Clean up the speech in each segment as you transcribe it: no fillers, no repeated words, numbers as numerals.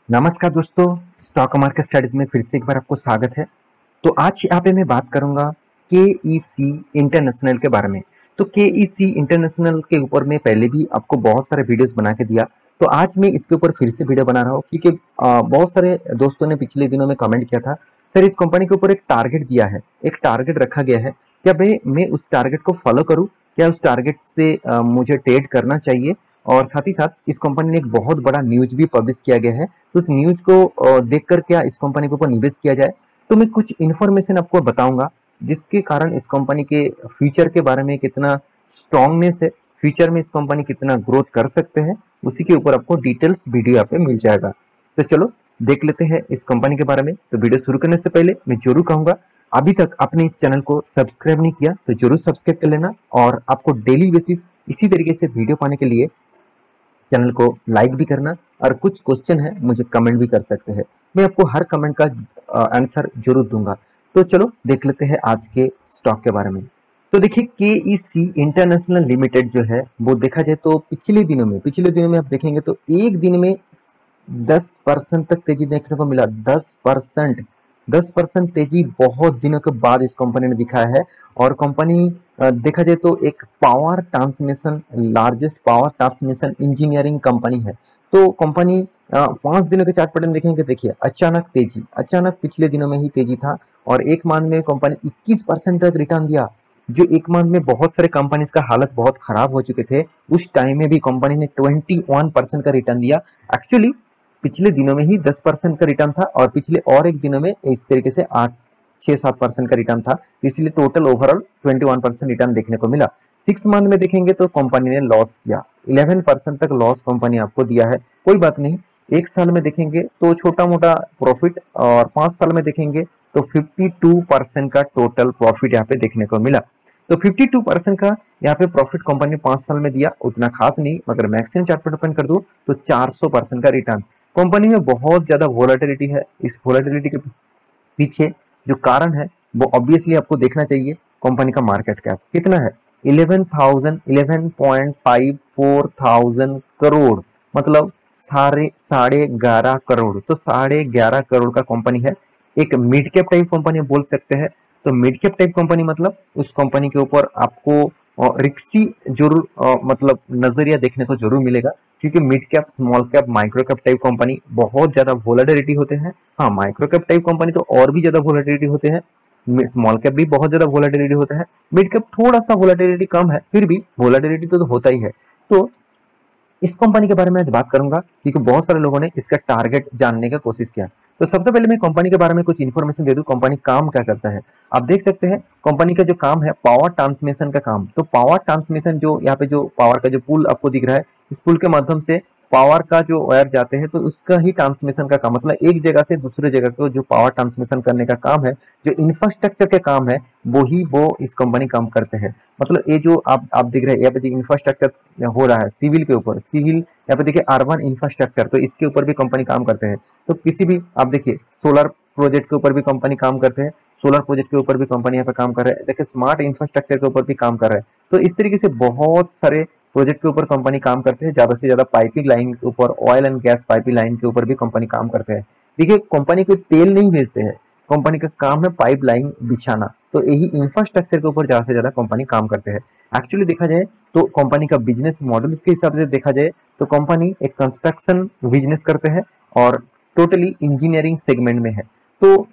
नमस्कार दोस्तों, stock market studies में फिर से एक बार आपको स्वागत है। तो आज यहाँ पे मैं बात करूंगा केईसी इंटरनेशनल के बारे में। तो केईसी इंटरनेशनल के ऊपर मैं पहले भी आपको बहुत सारे वीडियोस बना के दिया। तो आज मैं इसके ऊपर फिर से वीडियो बना रहा हूँ क्योंकि बहुत सारे दोस्तों ने पिछले दिनों में कमेंट किया था, सर इस कंपनी के ऊपर एक टारगेट दिया है, एक टारगेट रखा गया है, क्या मैं उस टारगेट को फॉलो करूँ, क्या उस टारगेट से मुझे ट्रेड करना चाहिए। और साथ ही साथ इस कंपनी ने एक बहुत बड़ा न्यूज भी पब्लिश किया गया है, तो उस न्यूज को देखकर क्या इस कंपनी के ऊपर निवेश किया जाए। तो मैं कुछ इन्फॉर्मेशन आपको बताऊंगा जिसके कारण इस कंपनी के फ्यूचर के बारे में कितना स्ट्रांगनेस है, फ्यूचर में इस कंपनी कितना ग्रोथ कर सकते हैं, उसी के ऊपर आपको डिटेल्स वीडियो यहाँ पे मिल जाएगा। तो चलो देख लेते हैं इस कंपनी के बारे में। तो वीडियो शुरू करने से पहले मैं जरूर कहूंगा, अभी तक आपने इस चैनल को सब्सक्राइब नहीं किया तो जरूर सब्सक्राइब कर लेना, और आपको डेली बेसिस इसी तरीके से वीडियो पाने के लिए चैनल को लाइक भी करना, और कुछ क्वेश्चन है मुझे कमेंट भी कर सकते हैं, मैं आपको हर कमेंट का आंसर जरूर दूंगा। तो चलो देख लेते हैं आज के स्टॉक के बारे में। तो देखिए केईसी इंटरनेशनल लिमिटेड जो है वो देखा जाए तो पिछले दिनों में आप देखेंगे तो एक दिन में 10% तक तेजी देखने को मिला। 10% तेजी बहुत दिनों के बाद इस कंपनी ने दिखाया है। और कंपनी देखा जाए तो एक power transmission, largest power transmission engineering company है। तो कंपनी 5 दिनों के चार्ट पैटर्न देखेंगे, देखिए अचानक पिछले दिनों में ही तेजी था, और एक मंथ में कंपनी 21% तक रिटर्न दिया। जो एक मंथ में बहुत सारे कंपनीज का हालत बहुत खराब हो चुके थे, उस टाइम में भी कंपनी ने 21% का रिटर्न दिया। एक्चुअली पिछले दिनों में ही 10% का रिटर्न था, और पिछले और एक दिनों में इस तरीके से 8-6-7% का रिटर्न था, इसलिए टोटल ओवरऑल 21% रिटर्न देखने को मिला। 6 मंथ में देखेंगे तो कंपनी ने लॉस किया, 11% तक लॉस कंपनी आपको दिया है। कोई बात नहीं, एक साल में देखेंगे तो छोटा मोटा प्रॉफिट, और 5 साल में देखेंगे तो 52% का टोटल प्रॉफिट यहाँ पे देखने को मिला। तो 52% का यहाँ पे प्रॉफिट कंपनी ने 5 साल में दिया, उतना खास नहीं, मगर मैक्सिमम चार्ट पर डिपेंड कर दो तो 400% का रिटर्न। कंपनी में बहुत ज्यादा वोलेटिलिटी है, इस वोलेटिलिटी के पीछे जो कारण है वो ऑब्वियसली आपको देखना चाहिए। कंपनी का मार्केट कैप कितना है, 11,11.54,000 मतलब साढ़े 11 करोड़। तो 11.5 करोड़ का कंपनी है, एक मिड कैप टाइप कंपनी बोल सकते हैं। तो मिड कैप टाइप कंपनी मतलब उस कंपनी के ऊपर आपको रिक्सी जरूर मतलब नजरिया देखने को जरूर मिलेगा, क्योंकि mid cap, small cap, micro cap type company बहुत ज्यादा वोलेटिलिटी होते हैं। हाँ, माइक्रो कैप टाइप कंपनी तो और भी ज्यादा वोलेटिलिटी होते हैं, स्मॉल कैप भी बहुत ज्यादा वोलेटिलिटी होता है, मिड कैप थोड़ा सा वोलेटिलिटी कम है, फिर भी वोलेटिलिटी तो होता ही है। तो इस कंपनी के बारे में आज बात करूंगा क्योंकि बहुत सारे लोगों ने इसका टारगेट जानने का कोशिश किया। तो सबसे पहले मैं कंपनी के बारे में कुछ इन्फॉर्मेशन दे दूं, कंपनी काम क्या करता है। आप देख सकते हैं कंपनी का जो काम है पावर ट्रांसमिशन का काम। तो पावर ट्रांसमिशन, जो यहाँ पे जो पावर का जो पुल आपको दिख रहा है, इस पुल के माध्यम से पावर का जो वायर जाते हैं, तो उसका ही ट्रांसमिशन का काम, मतलब एक जगह से दूसरे जगह को जो पावर ट्रांसमिशन करने का काम है, जो इंफ्रास्ट्रक्चर के काम है, वो इस कंपनी काम करते हैं। मतलब ये जो आप देख रहे हैं यहाँ पे जो इंफ्रास्ट्रक्चर हो रहा है सिविल के ऊपर, सिविल यहाँ पे देखिए अर्बन इंफ्रास्ट्रक्चर, तो इसके ऊपर भी कंपनी काम करते हैं। तो किसी भी आप देखिए सोलर प्रोजेक्ट के ऊपर भी कंपनी काम करते हैं, सोलर प्रोजेक्ट के ऊपर भी कंपनी यहाँ पे काम कर रहे हैं, देखिए स्मार्ट इंफ्रास्ट्रक्चर के ऊपर भी काम कर रहे हैं। तो इस तरीके से बहुत सारे प्रोजेक्ट के ऊपर कंपनी काम करते हैं, ज्यादा से ज्यादा पाइपिंग लाइन के ऊपर, oil and gas piping line के ऊपर भी कंपनी काम करते हैं। देखिए कंपनी कोई तेल नहीं बेचते हैं, कंपनी का काम है पाइप लाइन बिछाना, तो यही इंफ्रास्ट्रक्चर के ऊपर ज्यादा से ज्यादा कंपनी काम करते हैं। एक्चुअली देखा जाए तो कंपनी का बिजनेस मॉडल के हिसाब से देखा जाए तो कंपनी एक कंस्ट्रक्शन बिजनेस करते हैं और टोटली इंजीनियरिंग सेगमेंट में है। तो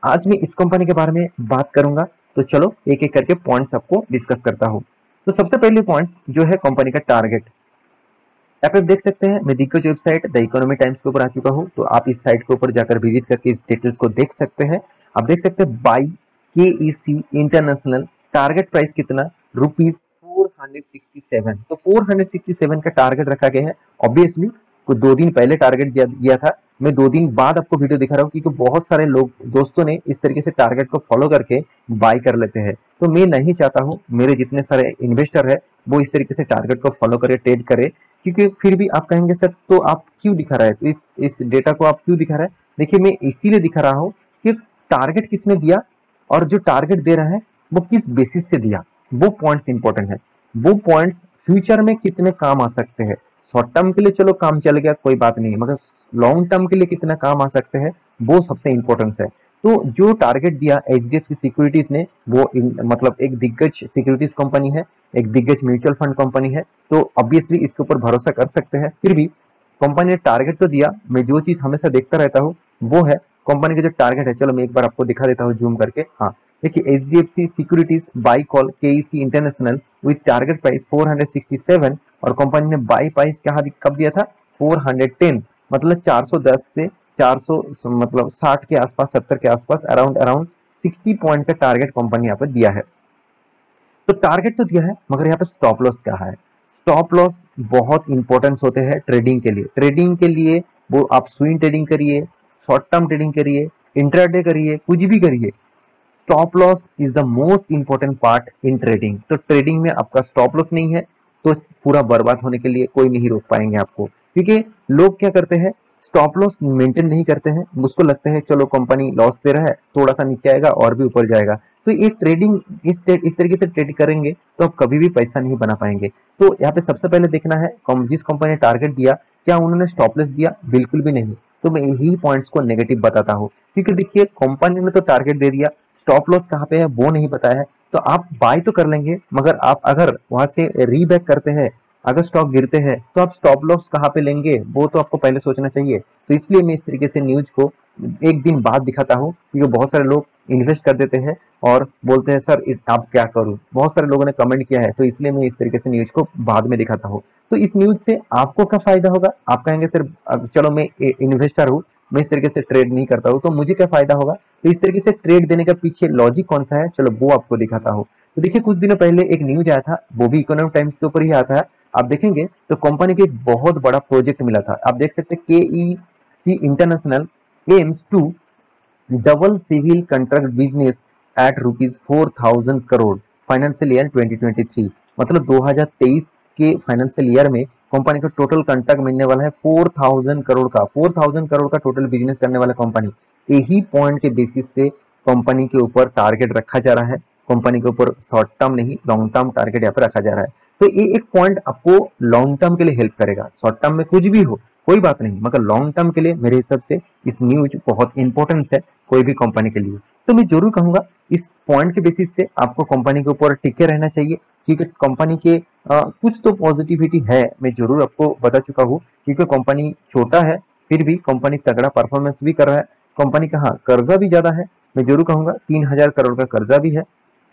आज मैं इस कंपनी के बारे में बात करूंगा, तो चलो एक एक करके पॉइंट्स आपको डिस्कस करता हूँ। तो सबसे पहले पॉइंट जो है कंपनी का टारगेट, यहाँ पे आप देख सकते हैं मैं दिग्गज वेबसाइट द इकोनॉमी टाइम्स के ऊपर आ चुका हूँ, तो आप इस साइट के ऊपर जाकर विजिट करके इस डिटेल्स को देख सकते हैं। आप देख सकते हैं by KEC international target price कितना, ₹467। तो 467 का टारगेट रखा गया है। ऑब्वियसली कुछ 2 दिन पहले टारगेट दिया था, मैं 2 दिन बाद आपको वीडियो दिखा रहा हूँ क्योंकि बहुत सारे लोग दोस्तों ने इस तरीके से टारगेट को फॉलो करके बाय कर लेते हैं। तो मैं नहीं चाहता हूँ मेरे जितने सारे इन्वेस्टर है वो इस तरीके से टारगेट को फॉलो करे, ट्रेड करे, क्योंकि फिर भी आप कहेंगे सर तो आप क्यों दिखा रहा है, तो इस डेटा को आप क्यों दिखा रहा है। देखिए मैं इसीलिए दिखा रहा हूँ कि टारगेट किसने दिया, और जो टारगेट दे रहा है वो किस बेसिस से दिया, वो पॉइंट्स इंपॉर्टेंट है। वो पॉइंट्स फ्यूचर में कितने काम आ सकते हैं, शॉर्ट टर्म के लिए चलो काम चल गया, कोई बात नहीं, मगर लॉन्ग टर्म के लिए कितना काम आ सकते हैं वो सबसे इंपॉर्टेंस है। तो जो टारगेट दिया एचडीएफसी सिक्योरिटीज ने, वो मतलब एक दिग्गज सिक्योरिटीज कंपनी है, एक दिग्गज म्यूचुअल फंड कंपनी है, तो ऑब्वियसली इसके ऊपर भरोसा कर सकते हैं। फिर भी कंपनी ने टारगेट तो दिया। मैं जो चीज हमेशा देखता रहता हूँ वो है कंपनी का जो टारगेट है। चलो मैं एक बार आपको दिखा देता हूँ जूम करके। हाँ, देखिए HDFC securities by call KEC international with target price 467, और कंपनी ने बाई प्राइस क्या कब दिया था, 410, मतलब 410 से 400 मतलब 60 के आसपास, 70 के आसपास, अराउंड अराउंड 60 पॉइंट का टारगेट कंपनी यहाँ पे दिया है। तो टारगेट तो दिया है, मगर यहाँ पे स्टॉप लॉस क्या है। स्टॉप लॉस बहुत इंपॉर्टेंस होते हैं ट्रेडिंग के लिए। ट्रेडिंग के लिए वो आप स्विंग ट्रेडिंग करिए, शॉर्ट टर्म ट्रेडिंग करिए, इंट्राडे करिए, कुछ भी करिए, stop loss is the most important part in trading. तो ट्रेडिंग में आपका स्टॉप लॉस नहीं है तो पूरा बर्बाद होने के लिए कोई नहीं रोक पाएंगे आपको। क्योंकि लोग क्या करते हैं, स्टॉप लॉस मेंटेन नहीं करते हैं, उसको लगता है चलो कंपनी लॉस दे रहा है, थोड़ा सा नीचे आएगा और भी ऊपर जाएगा। तो ये ट्रेडिंग इस तरीके से ट्रेड करेंगे तो आप कभी भी पैसा नहीं बना पाएंगे। तो यहाँ पे सबसे पहले देखना है जिस कंपनी ने टारगेट दिया क्या उन्होंने स्टॉप लॉस दिया, बिल्कुल भी नहीं। तो मैं यही पॉइंट्स को नेगेटिव बताता हूँ, क्योंकि देखिए कंपनी ने तो टारगेट दे दिया, स्टॉप लॉस कहाँ पे है वो नहीं बताया है। तो आप बाय तो कर लेंगे, मगर आप अगर वहां से रीबैक करते हैं, अगर स्टॉक गिरते हैं, तो आप स्टॉप लॉस कहाँ पे लेंगे वो तो आपको पहले सोचना चाहिए। तो इसलिए मैं इस तरीके से न्यूज को एक दिन बाद दिखाता हूँ, क्योंकि बहुत सारे लोग इन्वेस्ट कर देते हैं और बोलते हैं सर आप क्या करूं, बहुत सारे लोगों ने कमेंट किया है, तो इसलिए मैं इस तरीके से न्यूज को बाद में दिखाता हूँ। तो इस न्यूज से आपको क्या फायदा होगा, आप कहेंगे सर चलो मैं इन्वेस्टर हूँ, मैं इस तरीके से ट्रेड नहीं करता हूँ, तो मुझे क्या फायदा होगा। तो इस तरीके से ट्रेड देने का पीछे लॉजिक कौन सा है, चलो वो आपको दिखाता हूँ। तो देखिए कुछ दिनों पहले एक न्यूज आया था, वो भी इकोनॉमिक टाइम्स के ऊपर ही आता है। आप देखेंगे तो कंपनी को एक बहुत बड़ा प्रोजेक्ट मिला था, आप देख सकते हैं K C International aims to double civil contract business at ₹4,000 crore financial year 2023। मतलब 2023 के फाइनेंशियल ईयर में कंपनी का टोटल कंट्रैक्ट मिलने वाला है 4,000 करोड़ का। 4,000 करोड़ का टोटल बिजनेस करने वाला कंपनी। यही पॉइंट के बेसिस से कंपनी के ऊपर टारगेट रखा जा रहा है। कंपनी के ऊपर शॉर्ट टर्म नहीं लॉन्ग टर्म टारगेट यहाँ पर रखा जा रहा है। तो ये एक पॉइंट आपको लॉन्ग टर्म के लिए हेल्प करेगा। शॉर्ट टर्म में कुछ भी हो कोई बात नहीं, मगर लॉन्ग टर्म के लिए मेरे हिसाब से इस न्यूज बहुत इंपॉर्टेंस है कोई भी कंपनी के लिए। तो मैं जरूर कहूंगा इस पॉइंट के बेसिस से आपको कंपनी के ऊपर टिके रहना चाहिए, क्योंकि कंपनी के कुछ तो पॉजिटिविटी है, मैं जरूर आपको बता चुका हूँ। क्योंकि कंपनी छोटा है फिर भी कंपनी तगड़ा परफॉर्मेंस भी कर रहा है। कंपनी का हाँ कर्जा भी ज्यादा है, मैं जरूर कहूंगा 3,000 करोड़ का कर्जा भी है।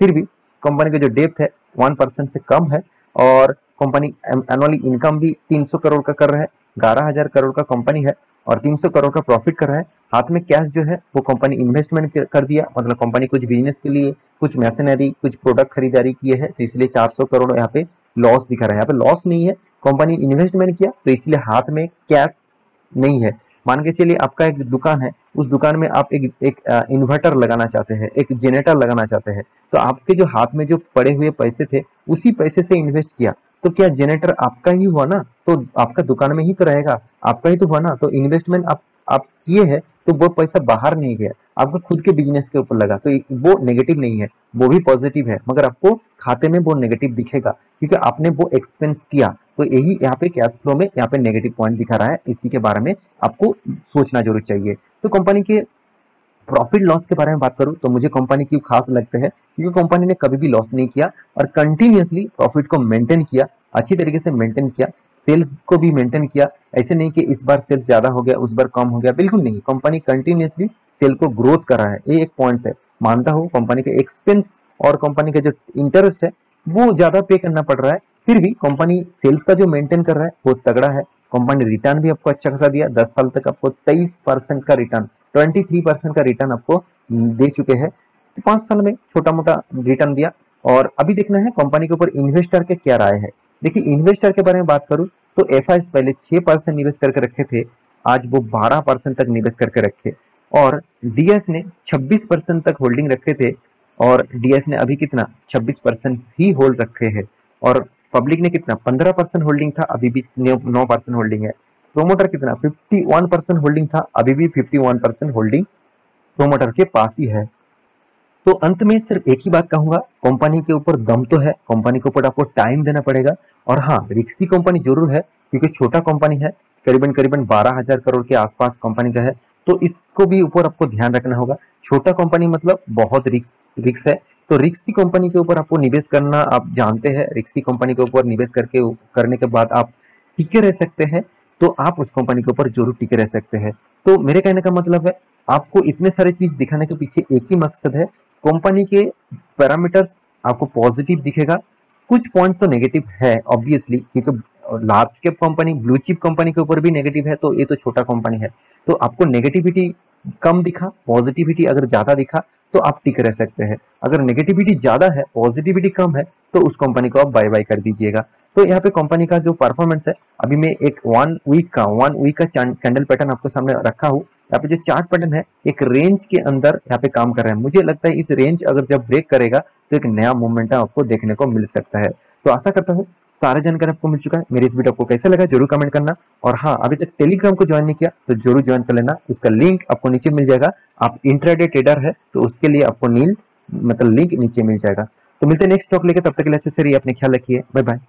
फिर भी कंपनी का जो डेप्थ है 1% से कम है, और कंपनी एनुअली इनकम भी 300 करोड़ का कर रहा है। 11,000 करोड़ का कंपनी है और 300 करोड़ का प्रॉफिट कर रहा है। हाथ में कैश जो है वो कंपनी इन्वेस्टमेंट कर दिया, मतलब कंपनी कुछ बिजनेस के लिए कुछ मशीनरी कुछ प्रोडक्ट खरीदारी किए है, तो इसलिए 400 करोड़ यहाँ पे लॉस दिखा रहा है। यहाँ पे लॉस नहीं है, कंपनी इन्वेस्टमेंट किया तो इसलिए हाथ में कैश नहीं है। मान के चलिए आपका एक दुकान है, उस दुकान में आप एक इन्वर्टर लगाना चाहते हैं, एक जनरेटर लगाना चाहते हैं, तो आपके जो हाथ में जो पड़े हुए पैसे थे उसी पैसे से इन्वेस्ट किया, तो क्या जनरेटर आपका ही हुआ ना, तो आपका दुकान में ही तो रहेगा, आपका ही तो हुआ ना। तो इन्वेस्टमेंट आप किए हैं तो वो पैसा बाहर नहीं गया, आपका खुद के बिजनेस के ऊपर लगा, तो वो नेगेटिव नहीं है, वो भी पॉजिटिव है, मगर आपको खाते में वो नेगेटिव दिखेगा क्योंकि आपने वो एक्सपेंस किया। तो यही यहाँ पे कैश फ्लो में यहाँ पे नेगेटिव पॉइंट दिखा रहा है, इसी के बारे में आपको सोचना जरूर चाहिए। तो कंपनी के प्रॉफिट लॉस के बारे में बात करूं तो मुझे कंपनी क्यों खास लगता है, क्योंकि कंपनी ने कभी भी लॉस नहीं किया और कंटिन्यूअसली प्रॉफिट को मेंटेन किया, अच्छी तरीके से मेंटेन किया, सेल्स को भी मेंटेन किया। ऐसे नहीं कि इस बार सेल्स ज्यादा हो गया उस बार कम हो गया, बिल्कुल नहीं, कंपनी कंटिन्यूअसली सेल को ग्रोथ कर रहा है। ये एक पॉइंट है। मानता हूँ कंपनी के एक्सपेंस और कंपनी का जो इंटरेस्ट है वो ज्यादा पे करना पड़ रहा है, फिर भी कंपनी सेल्स का जो मेंटेन कर रहा है वो तगड़ा है। कंपनी रिटर्न भी आपको अच्छा खासा दिया, 10 साल तक आपको 23% का रिटर्न, 23% का रिटर्न आपको दे चुके हैं। तो 5 साल में छोटा मोटा रिटर्न दिया। और अभी देखना है कंपनी के ऊपर इन्वेस्टर के क्या राय है। देखिए इन्वेस्टर के बारे में बात करूं तो एफ पहले 6% निवेश करके रखे थे, आज वो 12% तक निवेश करके रखे, और डीएस ने 26% तक होल्डिंग रखे थे, और डीएस ने अभी कितना 26% ही होल्ड रखे हैं, और पब्लिक ने कितना 15% होल्डिंग था, अभी भी 9% होल्डिंग है। प्रोमोटर कितना 51% होल्डिंग था, अभी भी 51% होल्डिंग प्रोमोटर के पास ही है। तो अंत में सिर्फ एक ही बात कहूंगा, कंपनी के ऊपर दम तो है, कंपनी के ऊपर आपको टाइम देना पड़ेगा, और हाँ रिक्सी कंपनी जरूर है, क्योंकि छोटा कंपनी है, करीबन करीबन 12,000 करोड़ के आसपास कंपनी का है, तो इसको भी ऊपर आपको ध्यान रखना होगा। छोटा कंपनी मतलब बहुत रिक्स है, तो रिक्सी कंपनी के ऊपर आपको निवेश करना, आप जानते हैं रिक्सी कंपनी के ऊपर निवेश करने के बाद आप टिके रह सकते हैं, तो आप उस कंपनी के ऊपर जरूर टिके रह सकते हैं। तो मेरे कहने का मतलब है, आपको इतने सारे चीज दिखाने के पीछे एक ही मकसद है, कंपनी के पैरामीटर्स आपको पॉजिटिव दिखेगा, कुछ पॉइंट्स तो नेगेटिव है ऑब्वियसली, क्योंकि large cap company, blue chip company के ऊपर भी नेगेटिव है, तो ये तो छोटा कंपनी है। तो आपको नेगेटिविटी कम दिखा, पॉजिटिविटी अगर ज्यादा दिखा तो आप टिक रह सकते हैं। अगर नेगेटिविटी ज्यादा है, पॉजिटिविटी कम है, तो उस कंपनी को आप बाय बाय कर दीजिएगा। तो यहाँ पे कंपनी का जो परफॉर्मेंस है, अभी मैं एक वन वीक का कैंडल पैटर्न आपको सामने रखा हूँ। यहाँ पे जो चार्ट पैटर्न है, एक रेंज के अंदर यहाँ पे काम कर रहा है। मुझे लगता है इस रेंज अगर जब ब्रेक करेगा तो एक नया मोमेंटम आपको देखने को मिल सकता है। तो आशा करता हूँ सारा जानकारी आपको मिल चुका है। मेरी इस वीडियो आपको कैसा लगा जरूर कमेंट करना, और हाँ, अभी तक टेलीग्राम को ज्वाइन नहीं किया तो जरूर ज्वाइन कर लेना, उसका लिंक आपको नीचे मिल जाएगा। आप इंट्राडे ट्रेडर है तो उसके लिए आपको लिंक नीचे मिल जाएगा। तो मिलते हैं नेक्स्ट टॉक लेके, तब तक के लिए अच्छे से रहिए, अपने ख्याल रखिए, बाय बाय।